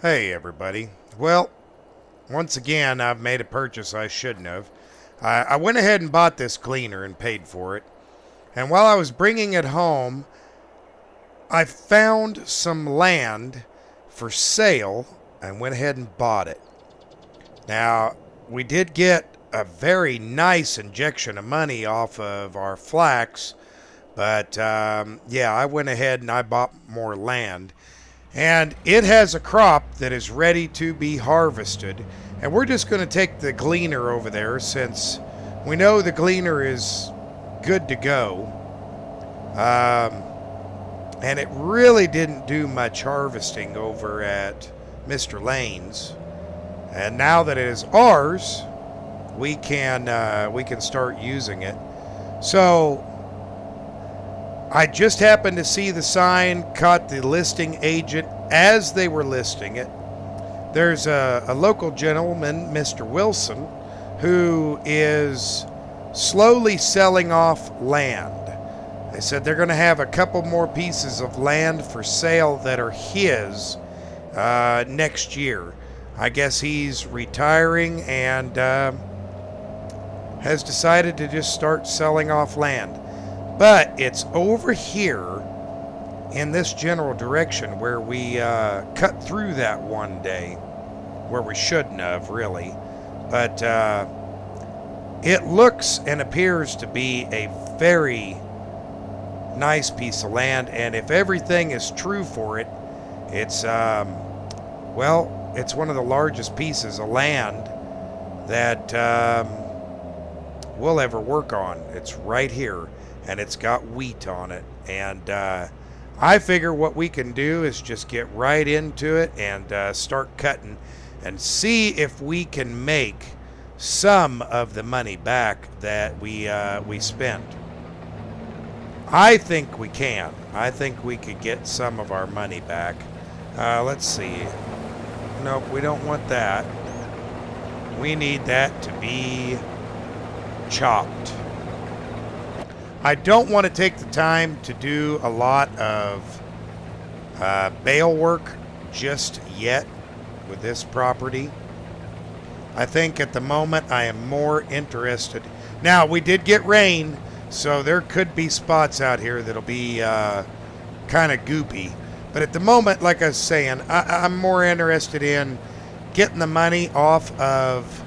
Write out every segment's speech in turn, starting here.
Hey everybody. Well, once again, I've made a purchase I shouldn't have. I went ahead and bought this cleaner and paid for it. And while I was bringing it home, I found some land for sale and went ahead and bought it. Now, we did get a very nice injection of money off of our flax, but yeah, I went ahead and I bought more land. And it has a crop that is ready to be harvested. And we're just going to take the gleaner over there since we know the gleaner is good to go. And it really didn't do much harvesting over at Mr. Lane's. And now that it is ours, we can start using it. So I just happened to see the sign, caught the listing agent as they were listing it. There's a local gentleman, Mr. Wilson, who is slowly selling off land. They said they're going to have a couple more pieces of land for sale that are his next year. I guess he's retiring and has decided to just start selling off land. But it's over here in this general direction where we cut through that one day, where we shouldn't have, really. But it looks and appears to be a very nice piece of land, and if everything is true for it, it's well, it's one of the largest pieces of land that we'll ever work on. It's right here, and it's got wheat on it, and I figure what we can do is just get right into it and start cutting and see if we can make some of the money back that we spent. I think we can. I think we could get some of our money back. Let's see. Nope, we don't want that. We need that to be chopped. I don't want to take the time to do a lot of bale work just yet with this property. I think at the moment I am more interested. Now, we did get rain, so there could be spots out here that'll be kind of goopy. But at the moment, like I was saying, I'm more interested in getting the money off of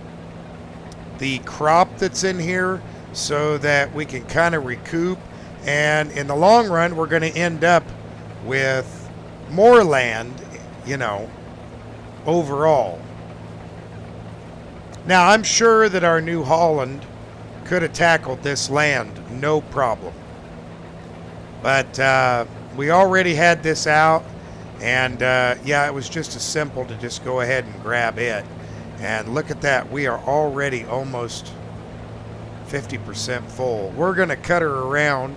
the crop that's in here so that we can kind of recoup. And in the long run, we're going to end up with more land, you know, overall. Now, I'm sure that our New Holland could have tackled this land, no problem. But we already had this out, and yeah, it was just as simple to just go ahead and grab it. And look at that, we are already almost 50% full. We're going to cut her around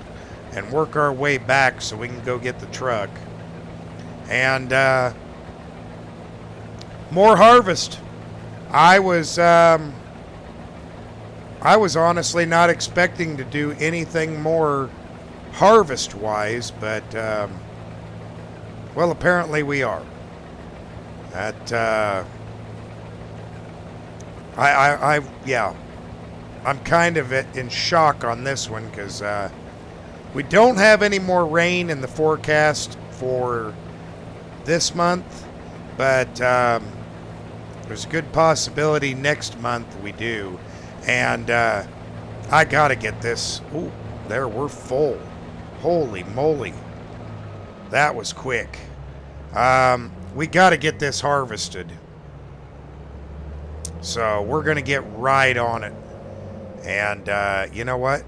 and work our way back so we can go get the truck. And more harvest. I was honestly not expecting to do anything more harvest-wise, but well, apparently we are. That yeah, I'm kind of in shock on this one because we don't have any more rain in the forecast for this month, but there's a good possibility next month we do. And I gotta get this. Ooh, there, we're full. Holy moly. That was quick. We gotta get this harvested. So we're gonna get right on it. And you know what?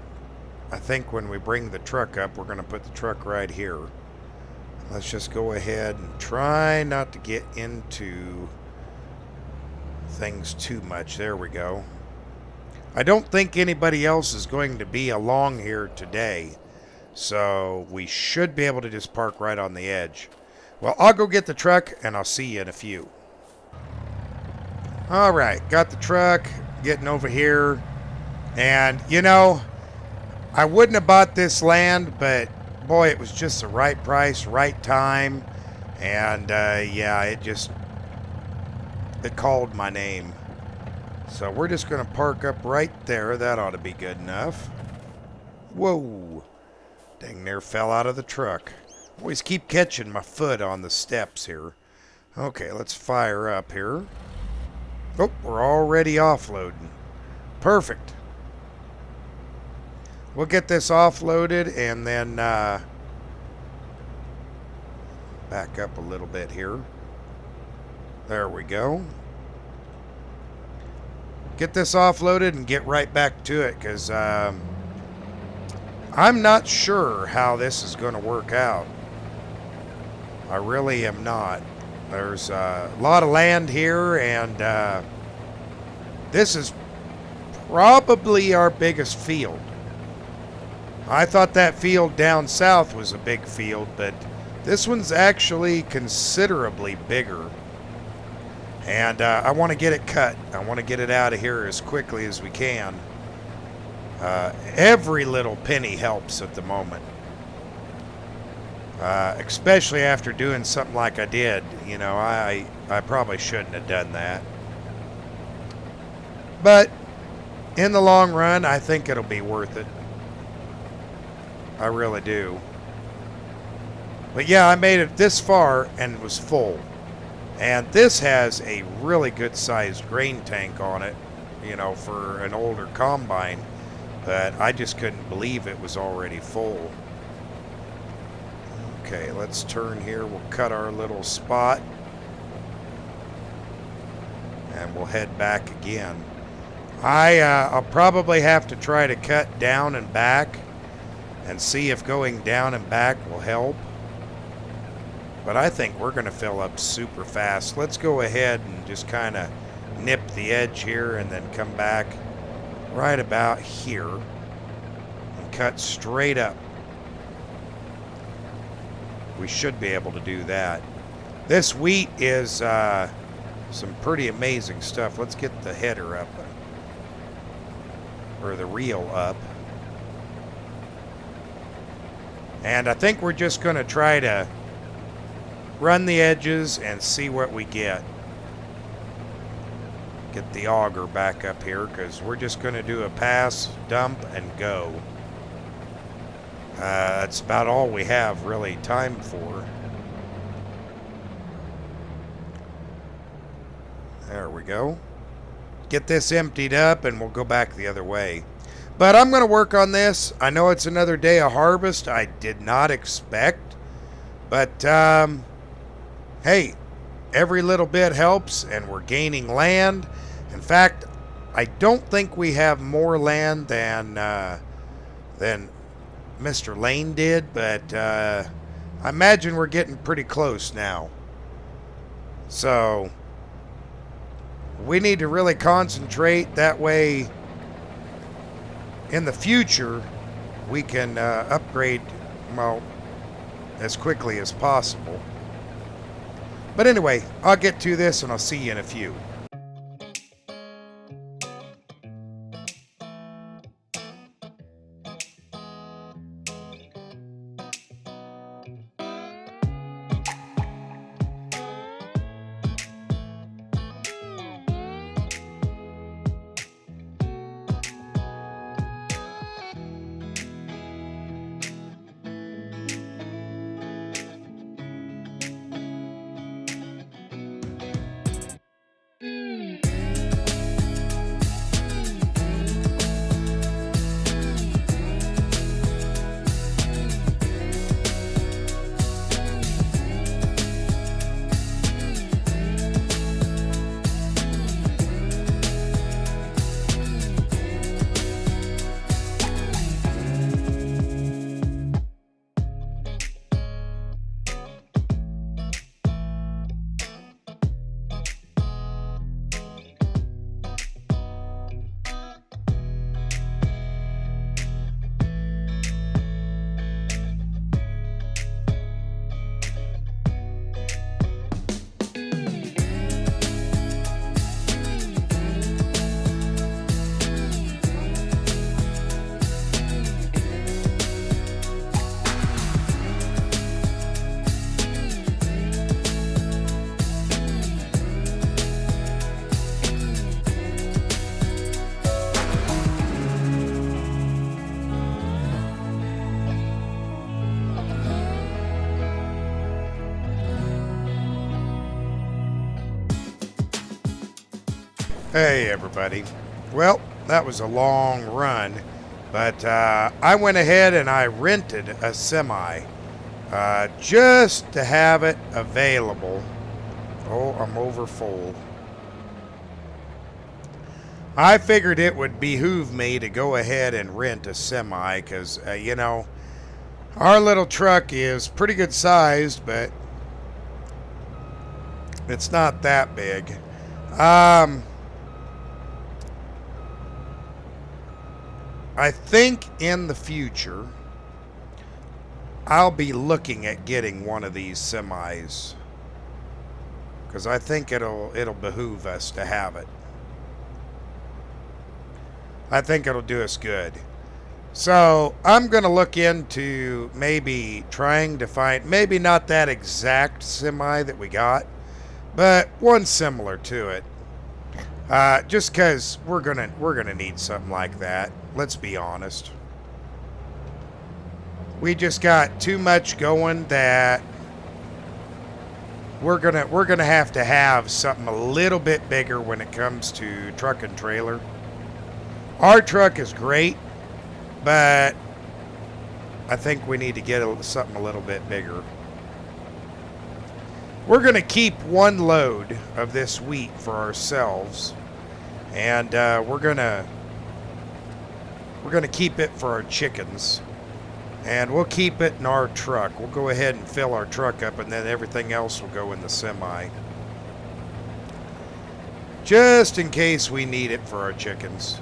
I think when we bring the truck up, we're gonna put the truck right here. Let's just go ahead and try not to get into things too much. There we go. I don't think anybody else is going to be along here today, so we should be able to just park right on the edge. Well, I'll go get the truck, and I'll see you in a few. All right, got the truck, getting over here, and, you know, I wouldn't have bought this land, but, boy, it was just the right price, right time, and, yeah, it just it called my name. So we're just going to park up right there. That ought to be good enough. Whoa. Dang near fell out of the truck. Always keep catching my foot on the steps here. Okay, let's fire up here. Oh, we're already offloading. Perfect. We'll get this offloaded and then back up a little bit here. There we go. Get this offloaded and get right back to it because I'm not sure how this is going to work out. I really am not. There's a lot of land here, and this is probably our biggest field. I thought that field down south was a big field, but this one's actually considerably bigger. And I want to get it cut. I want to get it out of here as quickly as we can. Every little penny helps at the moment. Especially after doing something like I did. You know, I probably shouldn't have done that. But in the long run, I think it'll be worth it. I really do. But yeah, I made it this far and it was full. And this has a really good sized grain tank on it, you know, for an older combine. But I just couldn't believe it was already full. Okay, let's turn here. We'll cut our little spot. And we'll head back again. I'll probably have to try to cut down and back and see if going down and back will help. But I think we're going to fill up super fast. Let's go ahead and just kind of nip the edge here and then come back right about here and cut straight up. We should be able to do that. This wheat is some pretty amazing stuff. Let's get the header up, or the reel up. And I think we're just going to try to run the edges and see what we get. Get the auger back up here because we're just going to do a pass, dump, and go. That's about all we have really time for. There we go. Get this emptied up and we'll go back the other way. But I'm going to work on this. I know it's another day of harvest. I did not expect. But, hey, every little bit helps and we're gaining land. In fact, I don't think we have more land than Mr. Lane did, but I imagine we're getting pretty close now. So we need to really concentrate. That way, in the future, we can upgrade, well, as quickly as possible. But anyway, I'll get to this and I'll see you in a few. Hey everybody. Well, that was a long run, but I went ahead and I rented a semi just to have it available. Oh, I'm over full. I figured it would behoove me to go ahead and rent a semi because, you know, our little truck is pretty good sized, but it's not that big. I think in the future I'll be looking at getting one of these semis because I think it'll behoove us to have it. I think it'll do us good. So I'm going to look into maybe trying to find maybe not that exact semi that we got, but one similar to it. Just because we're gonna need something like that. Let's be honest. We just got too much going that we're gonna have to have something a little bit bigger when it comes to truck and trailer. Our truck is great, but I think we need to get something a little bit bigger. We're gonna keep one load of this wheat for ourselves. And we're gonna keep it for our chickens, and we'll keep it in our truck. We'll go ahead and fill our truck up, and then everything else will go in the semi, just in case we need it for our chickens.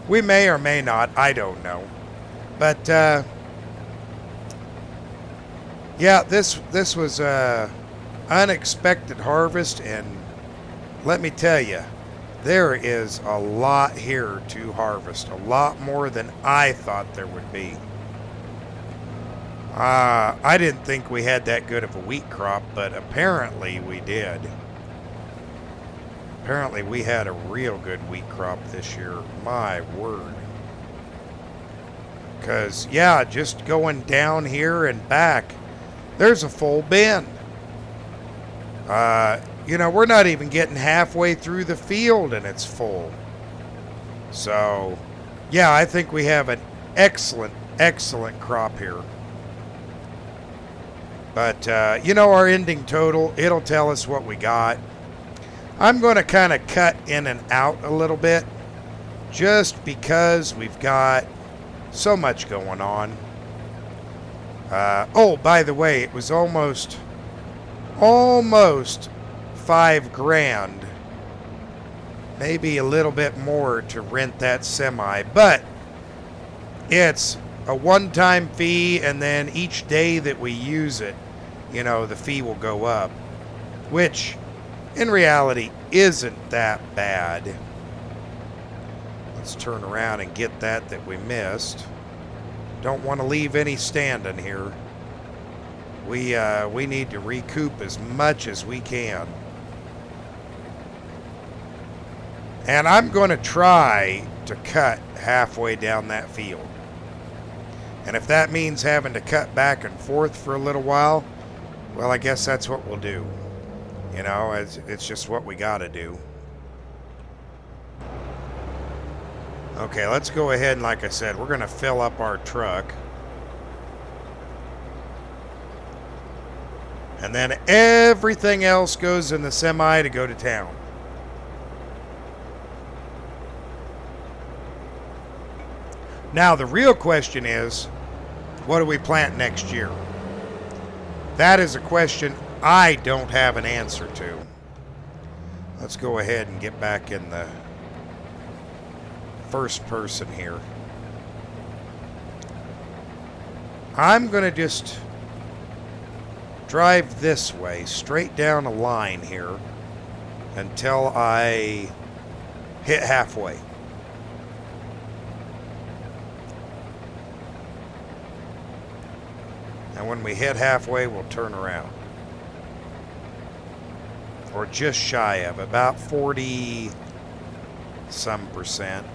We may or may not. I don't know, but yeah, this was a unexpected harvest, and let me tell you. There is a lot here to harvest, a lot more than I thought there would be. I didn't think we had that good of a wheat crop, but apparently we did. Apparently we had a real good wheat crop this year. My word. Because, yeah, just going down here and back, there's a full bin. You know, we're not even getting halfway through the field and it's full. So, yeah, I think we have an excellent, excellent crop here. But, you know, our ending total, it'll tell us what we got. I'm going to kind of cut in and out a little bit just because we've got so much going on. Oh, by the way, it was almost $5,000, maybe a little bit more to rent that semi, but it's a one-time fee, and then each day that we use it, you know, the fee will go up, which in reality isn't that bad. Let's turn around and get that we missed. Don't want to leave any standing here. We need to recoup as much as we can. And I'm going to try to cut halfway down that field. And if that means having to cut back and forth for a little while, well, I guess that's what we'll do. You know, it's just what we got to do. Okay, let's go ahead and, like I said, we're going to fill up our truck. And then everything else goes in the semi to go to town. Now, the real question is, what do we plant next year? That is a question I don't have an answer to. Let's go ahead and get back in the first person here. I'm going to just drive this way, straight down a line here, until I hit halfway. And when we hit halfway, we'll turn around. Or just shy of, about 40-some%.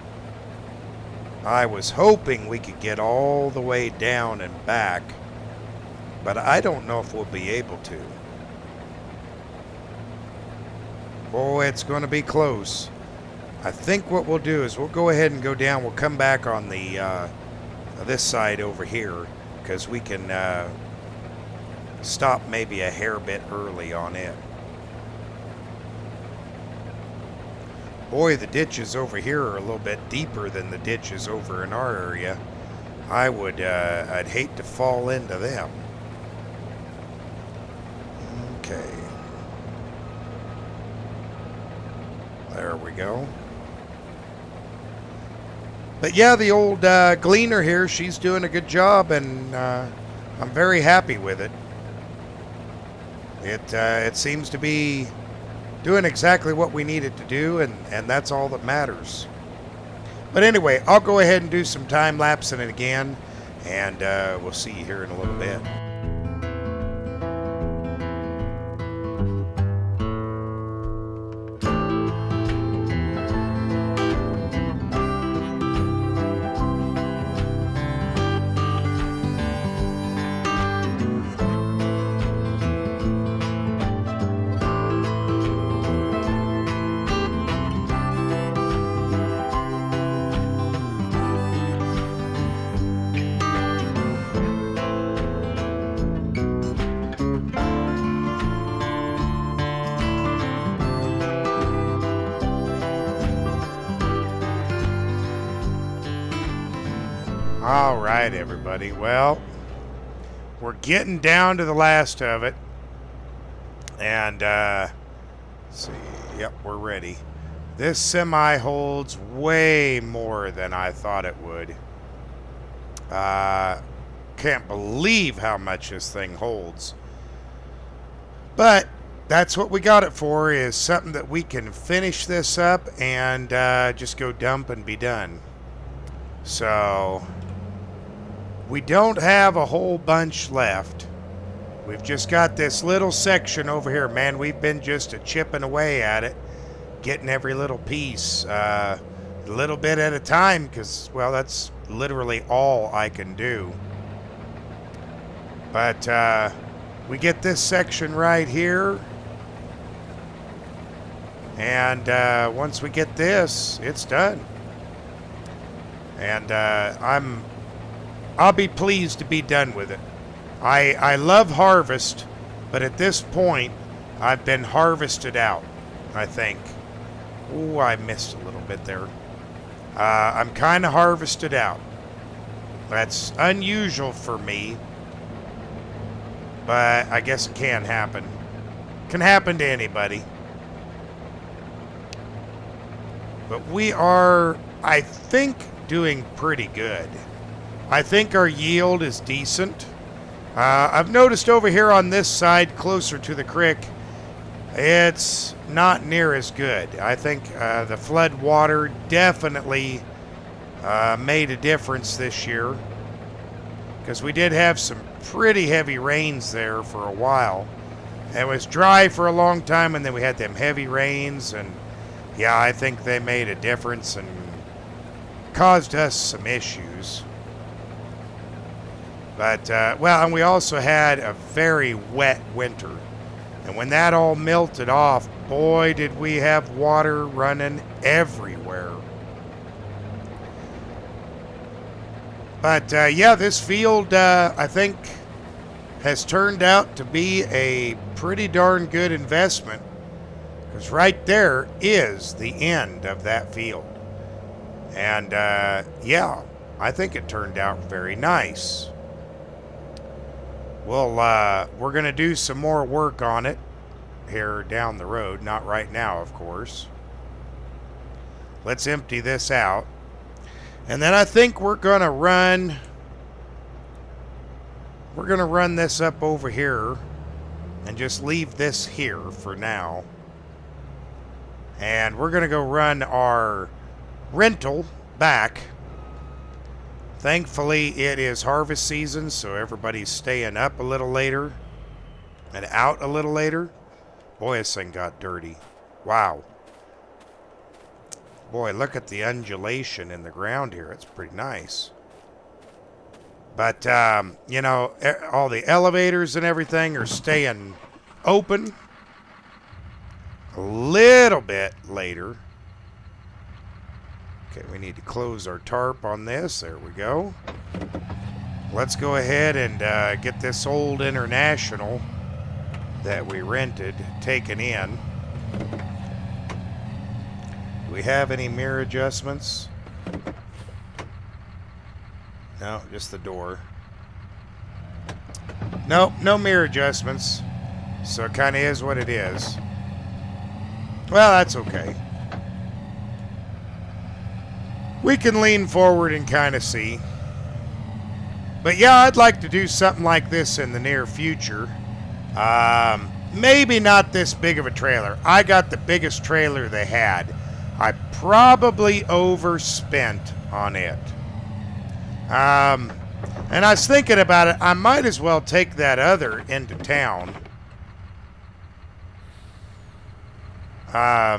I was hoping we could get all the way down and back, but I don't know if we'll be able to. Boy, it's going to be close. I think what we'll do is we'll go ahead and go down. We'll come back on the this side over here because we can stop maybe a hair bit early on it. Boy, the ditches over here are a little bit deeper than the ditches over in our area. I'd hate to fall into them. Okay. There we go. But yeah, the old gleaner here, she's doing a good job, and I'm very happy with it. It seems to be doing exactly what we need it to do, and that's all that matters. But anyway, I'll go ahead and do some time-lapsing it again, and we'll see you here in a little bit. All right, everybody. Well, we're getting down to the last of it. And, let's see. Yep, we're ready. This semi holds way more than I thought it would. Can't believe how much this thing holds. But that's what we got it for, is something that we can finish this up and just go dump and be done. So we don't have a whole bunch left. We've just got this little section over here. Man, we've been just chipping away at it, getting every little piece, a little bit at a time, because, well, that's literally all I can do. But we get this section right here, and once we get this, it's done. And I'll be pleased to be done with it. I love harvest, but at this point, I've been harvested out, I think. Ooh, I missed a little bit there. I'm kind of harvested out. That's unusual for me, but I guess it can happen. Can happen to anybody. But we are, I think, doing pretty good. I think our yield is decent. I've noticed over here on this side, closer to the creek, it's not near as good. I think the flood water definitely made a difference this year, because we did have some pretty heavy rains there for a while. It was dry for a long time, and then we had them heavy rains, and yeah, I think they made a difference and caused us some issues. But, well, and we also had a very wet winter. And when that all melted off, boy, did we have water running everywhere. But, yeah, this field, I think, has turned out to be a pretty darn good investment. Because right there is the end of that field. And, yeah, I think it turned out very nice. Well, we're going to do some more work on it here down the road. Not right now, of course. Let's empty this out. And then I think we're going to run this up over here and just leave this here for now. And we're going to go run our rental back. Thankfully, it is harvest season, so everybody's staying up a little later and out a little later. Boy, this thing got dirty. Wow. Boy, look at the undulation in the ground here. It's pretty nice. But, you know, all the elevators and everything are staying open. a little bit later. Okay, we need to close our tarp on this. There we go. Let's go ahead and get this old International that we rented taken in. Do we have any mirror adjustments? No, just the door. Nope, no mirror adjustments. So it kind of is what it is. Well, that's okay. We can lean forward and kind of see. But yeah, I'd like to do something like this in the near future. Maybe not this big of a trailer. I got the biggest trailer they had. I probably overspent on it. And I was thinking about it. I might as well take that other into town. I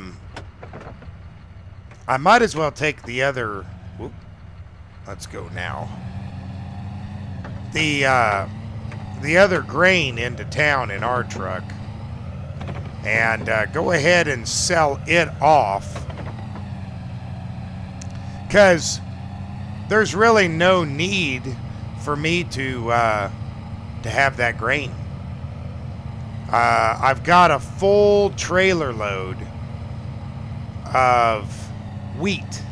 might as well take the other. Whoop, let's go now. The other grain into town in our truck, and go ahead and sell it off, because there's really no need for me to have that grain. I've got a full trailer load of wheat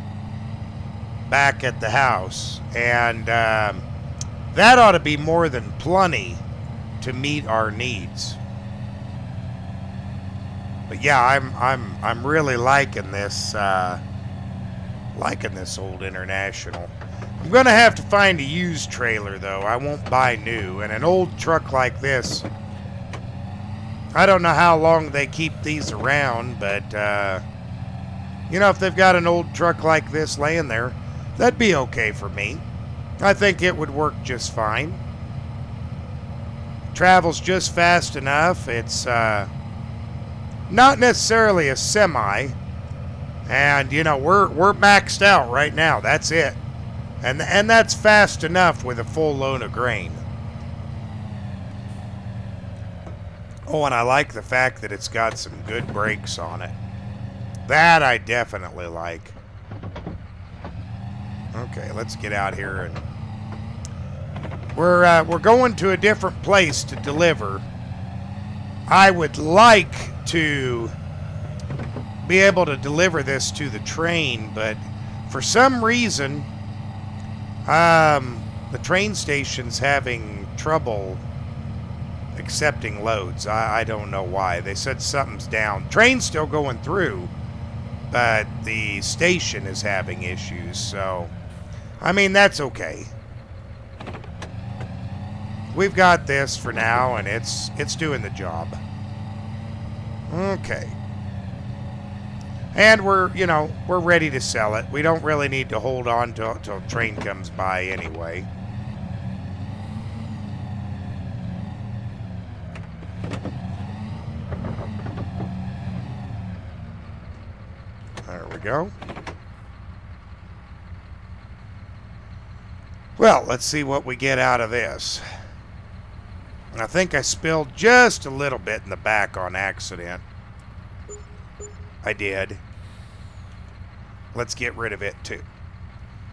back at the house, and that ought to be more than plenty to meet our needs. But yeah, I'm really liking this old International. I'm gonna have to find a used trailer though. I won't buy new, and an old truck like this, I don't know how long they keep these around, but you know, if they've got an old truck like this laying there, that'd be okay for me. I think it would work just fine. Travels just fast enough. It's not necessarily a semi, and you know, we're maxed out right now. That's it, and that's fast enough with a full load of grain. Oh, and I like the fact that it's got some good brakes on it. That I definitely like. Okay, let's get out here, and we're going to a different place to deliver. I would like to be able to deliver this to the train, but for some reason, the train station's having trouble accepting loads. I don't know why. They said something's down. Train's still going through, but the station is having issues, so I mean, that's okay. We've got this for now, and it's doing the job. Okay. And we're ready to sell it. We don't really need to hold on till train comes by anyway. There we go. Well, let's see what we get out of this. I think I spilled just a little bit in the back on accident. I did. Let's get rid of it too.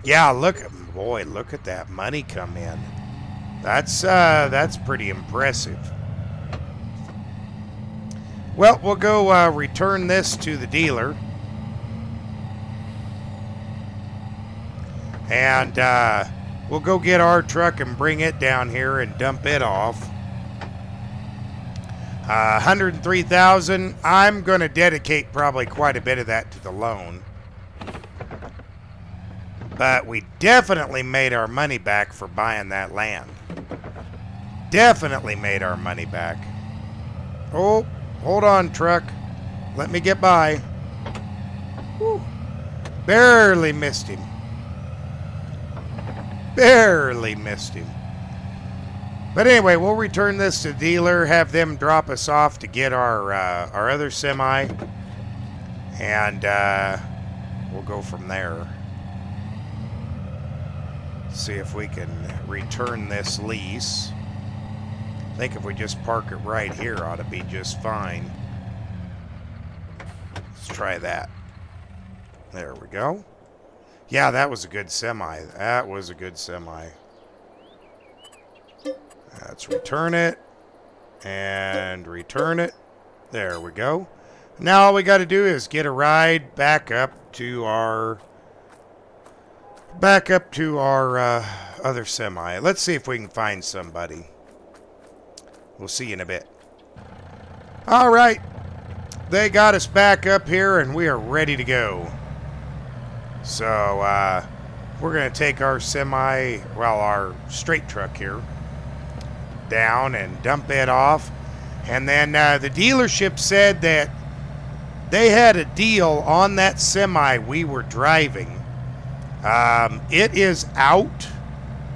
Yeah, look at that money come in. That's pretty impressive. Well, we'll go return this to the dealer. And we'll go get our truck and bring it down here and dump it off. 103,000. I'm going to dedicate probably quite a bit of that to the loan. But we definitely made our money back for buying that land. Definitely made our money back. Oh, hold on, truck. Let me get by. Whew. Barely missed him. Barely missed him. But anyway, we'll return this to the dealer, have them drop us off to get our other semi, and we'll go from there. See if we can return this lease. I think if we just park it right here, ought to be just fine. Let's try that. There we go. Yeah, that was a good semi. That was a good semi. Let's return it. And return it. There we go. Now all we got to do is get a ride back up to our other semi. Let's see if we can find somebody. We'll see you in a bit. All right. They got us back up here and we are ready to go. So, we're going to take our semi, well, our straight truck here, down and dump it off. And then the dealership said that they had a deal on that semi we were driving. It is out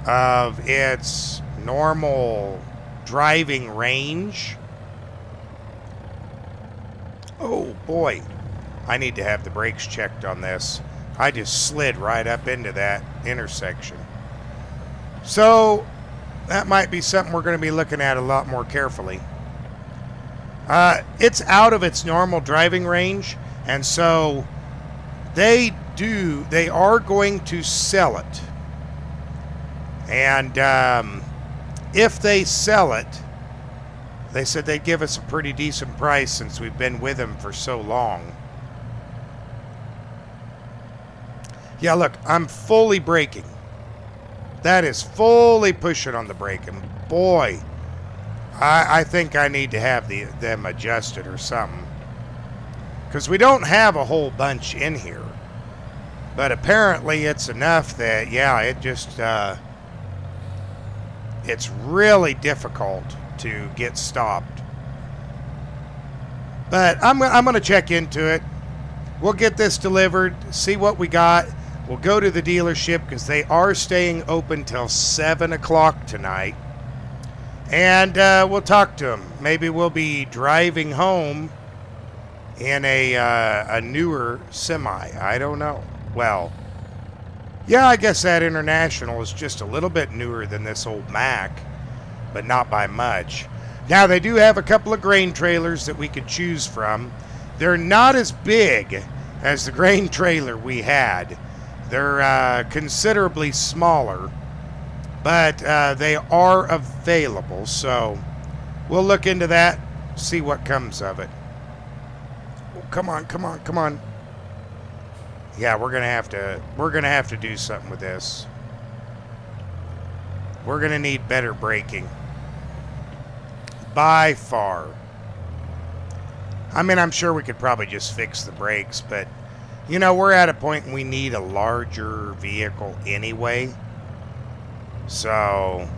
of its normal driving range. Oh boy, I need to have the brakes checked on this. I just slid right up into that intersection. So that might be something we're going to be looking at a lot more carefully. It's out of its normal driving range, and so they are going to sell it. And if they sell it, they said they'd give us a pretty decent price since we've been with them for so long. Yeah, look, I'm fully braking. That is fully pushing on the brake, and boy, I think I need to have them adjusted or something. Because we don't have a whole bunch in here. But apparently it's enough that, yeah, it just, it's really difficult to get stopped. But I'm going to check into it. We'll get this delivered, see what we got. We'll go to the dealership because they are staying open till 7 o'clock tonight. And we'll talk to them. Maybe we'll be driving home in a newer semi. I don't know. Well, yeah, I guess that International is just a little bit newer than this old Mac, but not by much. Now, they do have a couple of grain trailers that we could choose from. They're not as big as the grain trailer we had. They're considerably smaller, but they are available, so we'll look into that, see what comes of it. Oh, come on, come on, come on. Yeah, we're gonna have to do something with this. We're gonna need better braking. By far. I mean, I'm sure we could probably just fix the brakes, but you know, we're at a point we need a larger vehicle anyway. So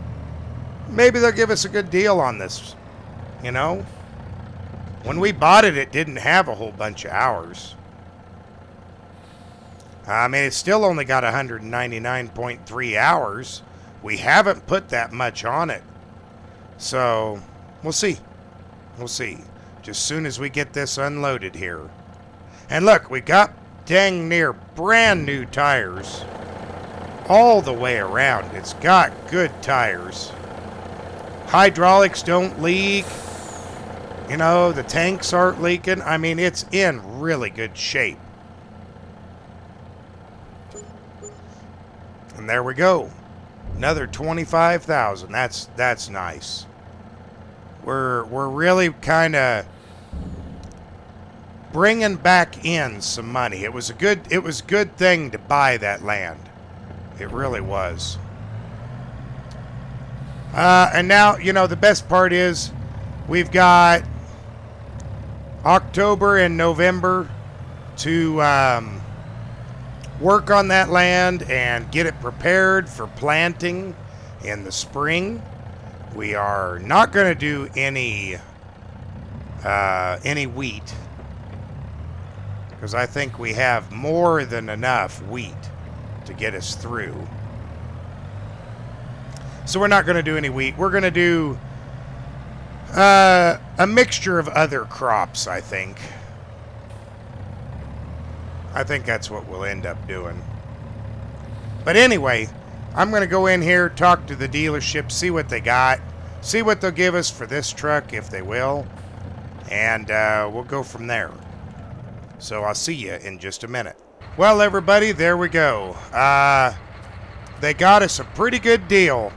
maybe they'll give us a good deal on this, you know? When we bought it, it didn't have a whole bunch of hours. I mean, it's still only got 199.3 hours. We haven't put that much on it. So we'll see. We'll see. Just soon as we get this unloaded here. And look, we got dang near brand new tires all the way around. It's got good tires. Hydraulics don't leak. You know, the tanks aren't leaking. I mean, it's in really good shape. And there we go. Another 25,000. That's nice. We're really kind of bringing back in some money. It was a good thing to buy that land. It really was. And now, you know, the best part is we've got October and November to work on that land and get it prepared for planting in the spring. We are not going to do any wheat because I think we have more than enough wheat to get us through. So we're not going to do any wheat. We're going to do a mixture of other crops, I think. I think that's what we'll end up doing. But anyway, I'm going to go in here, talk to the dealership, see what they got, see what they'll give us for this truck, if they will, and we'll go from there. So I'll see you in just a minute. Well, everybody, there we go. They got us a pretty good deal.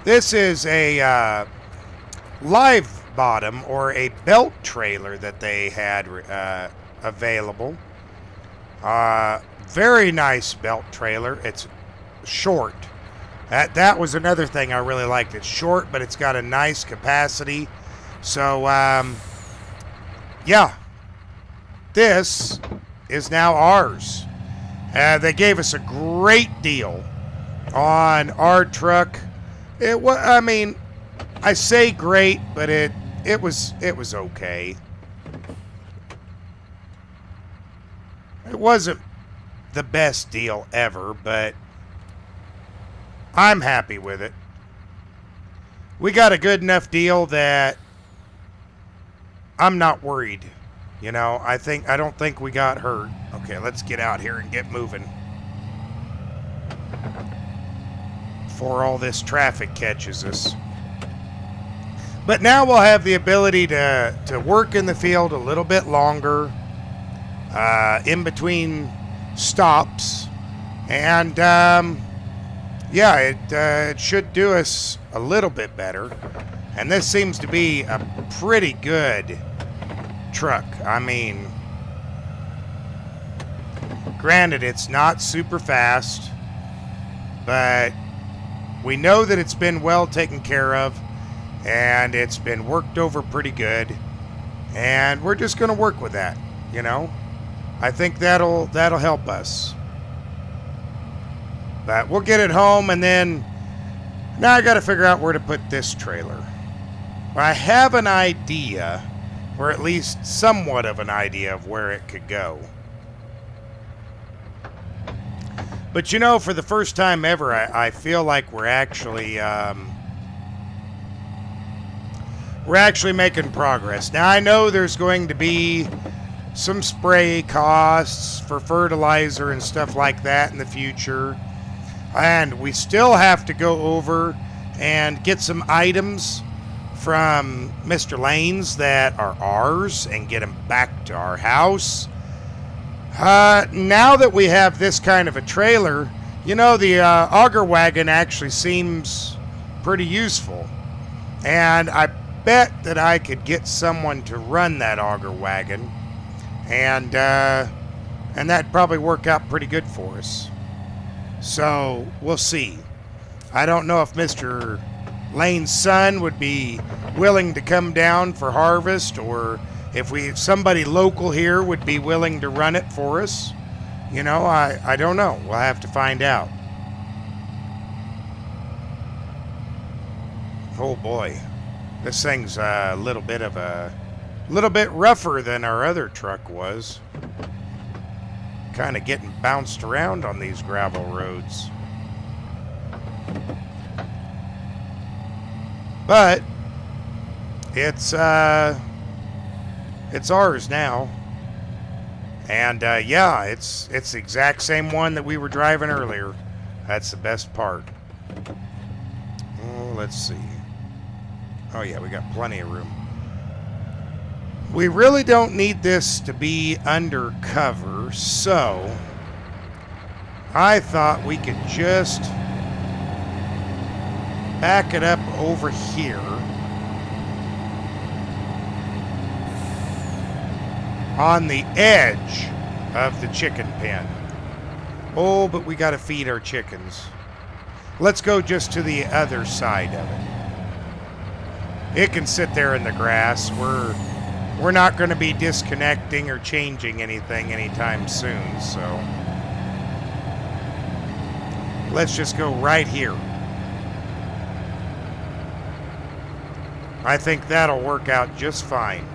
This is a live bottom or a belt trailer that they had available. Very nice belt trailer. It's short. That was another thing I really liked. It's short, but it's got a nice capacity. So, yeah. This is now ours. They gave us a great deal on our truck. I mean, I say great, but it was okay. It wasn't the best deal ever, but I'm happy with it. We got a good enough deal that I'm not worried. You know, I don't think we got hurt. Okay, let's get out here and get moving before all this traffic catches us. But now we'll have the ability to work in the field a little bit longer, in between stops, and yeah, it should do us a little bit better. And this seems to be a pretty good truck. I mean, granted, it's not super fast, but we know that it's been well taken care of, and it's been worked over pretty good, and we're just going to work with that, you know. I think that'll help us. But we'll get it home, and then now I got to figure out where to put this trailer. I have an idea, or at least somewhat of an idea of where it could go. But you know, for the first time ever, I feel like we're actually making progress. Now, I know there's going to be some spray costs for fertilizer and stuff like that in the future. And we still have to go over and get some items from Mr. Lane's that are ours and get them back to our house. Now that we have this kind of a trailer, you know, the auger wagon actually seems pretty useful. And I bet that I could get someone to run that auger wagon, and that'd probably work out pretty good for us. So we'll see. I don't know if Mr. Lane's son would be willing to come down for harvest, or if somebody local here would be willing to run it for us. You know, I don't know. We'll have to find out. Oh boy, this thing's a little bit rougher than our other truck was. Kind of getting bounced around on these gravel roads. But it's ours now. And yeah, it's the exact same one that we were driving earlier. That's the best part. Oh, let's see. Oh yeah, we got plenty of room. We really don't need this to be undercover, so I thought we could just back it up over here on the edge of the chicken pen. Oh, but we got to feed our chickens. Let's go just to the other side of it. It can sit there in the grass. We're not going to be disconnecting or changing anything anytime soon, so let's just go right here. I think that'll work out just fine.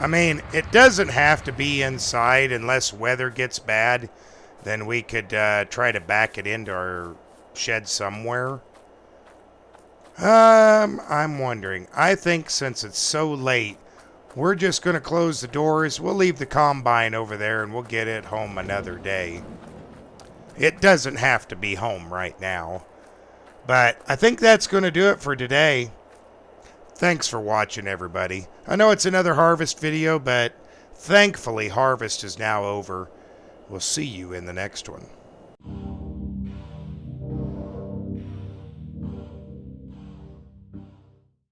I mean, it doesn't have to be inside unless weather gets bad. Then we could try to back it into our shed somewhere. I'm wondering. I think since it's so late, we're just going to close the doors. We'll leave the combine over there and we'll get it home another day. It doesn't have to be home right now. But I think that's going to do it for today. Thanks for watching, everybody. I know it's another harvest video, but thankfully harvest is now over. We'll see you in the next one.